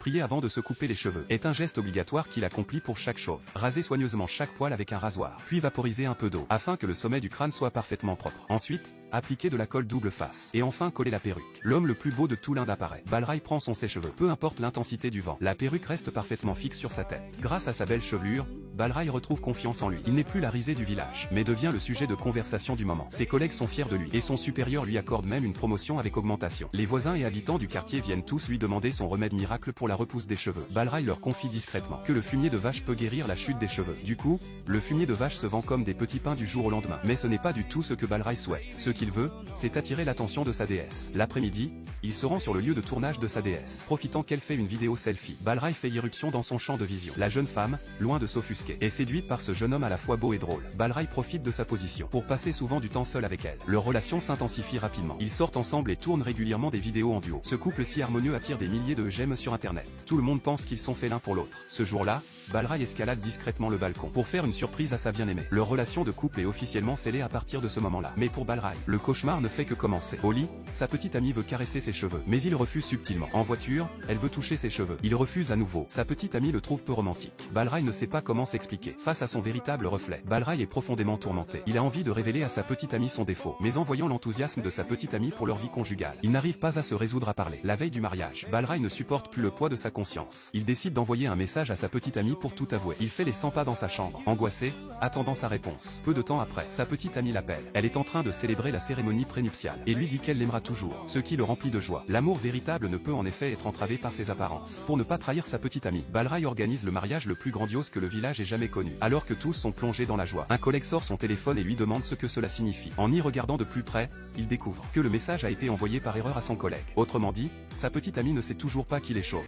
Prier avant de se couper les cheveux est un geste obligatoire qu'il accomplit pour chaque chauve. Raser soigneusement chaque poil avec un rasoir, puis vaporiser un peu d'eau, afin que le sommet du crâne soit parfaitement propre. Ensuite, appliquer de la colle double face, et enfin coller la perruque. L'homme le plus beau de tout l'Inde apparaît. Balraï prend son sèche-cheveux. Peu importe l'intensité du vent, la perruque reste parfaitement fixe sur sa tête. Grâce à sa belle chevelure, Balraï retrouve confiance en lui. Il n'est plus la risée du village, mais devient le sujet de conversation du moment. Ses collègues sont fiers de lui, et son supérieur lui accorde même une promotion avec augmentation. Les voisins et habitants du quartier viennent tous lui demander son remède miracle pour la repousse des cheveux. Balraï leur confie discrètement que le fumier de vache peut guérir la chute des cheveux. Du coup, le fumier de vache se vend comme des petits pains du jour au lendemain. Mais ce n'est pas du tout ce que Balraï souhaite. Ce qu'il veut, c'est attirer l'attention de sa déesse. L'après-midi, il se rend sur le lieu de tournage de sa déesse. Profitant qu'elle fait une vidéo selfie, Balraï fait irruption dans son champ de vision. La jeune femme, loin de s'offusquer, est séduite par ce jeune homme à la fois beau et drôle. Balraï profite de sa position pour passer souvent du temps seul avec elle. Leur relation s'intensifie rapidement. Ils sortent ensemble et tournent régulièrement des vidéos en duo. Ce couple si harmonieux attire des milliers de j'aime sur internet. Tout le monde pense qu'ils sont faits l'un pour l'autre. Ce jour-là, Balraï escalade discrètement le balcon pour faire une surprise à sa bien-aimée. Leur relation de couple est officiellement scellée à partir de ce moment-là. Mais pour Balraï, le cauchemar ne fait que commencer. Au lit, sa petite amie veut caresser ses cheveux, mais il refuse subtilement. En voiture, elle veut toucher ses cheveux. Il refuse à nouveau. Sa petite amie le trouve peu romantique. Balraï ne sait pas comment s'expliquer. Face à son véritable reflet, Balraï est profondément tourmenté. Il a envie de révéler à sa petite amie son défaut, mais en voyant l'enthousiasme de sa petite amie pour leur vie conjugale, il n'arrive pas à se résoudre à parler. La veille du mariage, Balraï ne supporte plus le poids de sa conscience. Il décide d'envoyer un message à sa petite amie pour tout avouer. Il fait les 100 pas dans sa chambre, angoissé, attendant sa réponse. Peu de temps après, sa petite amie l'appelle. Elle est en train de célébrer la cérémonie prénuptiale et lui dit qu'elle l'aimera toujours, ce qui le remplit de joie. L'amour véritable ne peut en effet être entravé par ses apparences. Pour ne pas trahir sa petite amie, Balraï organise le mariage le plus grandiose que le village ait jamais connu. Alors que tous sont plongés dans la joie, un collègue sort son téléphone et lui demande ce que cela signifie. En y regardant de plus près, il découvre que le message a été envoyé par erreur à son collègue. Autrement dit, sa petite amie ne sait toujours pas qu'il est chauve.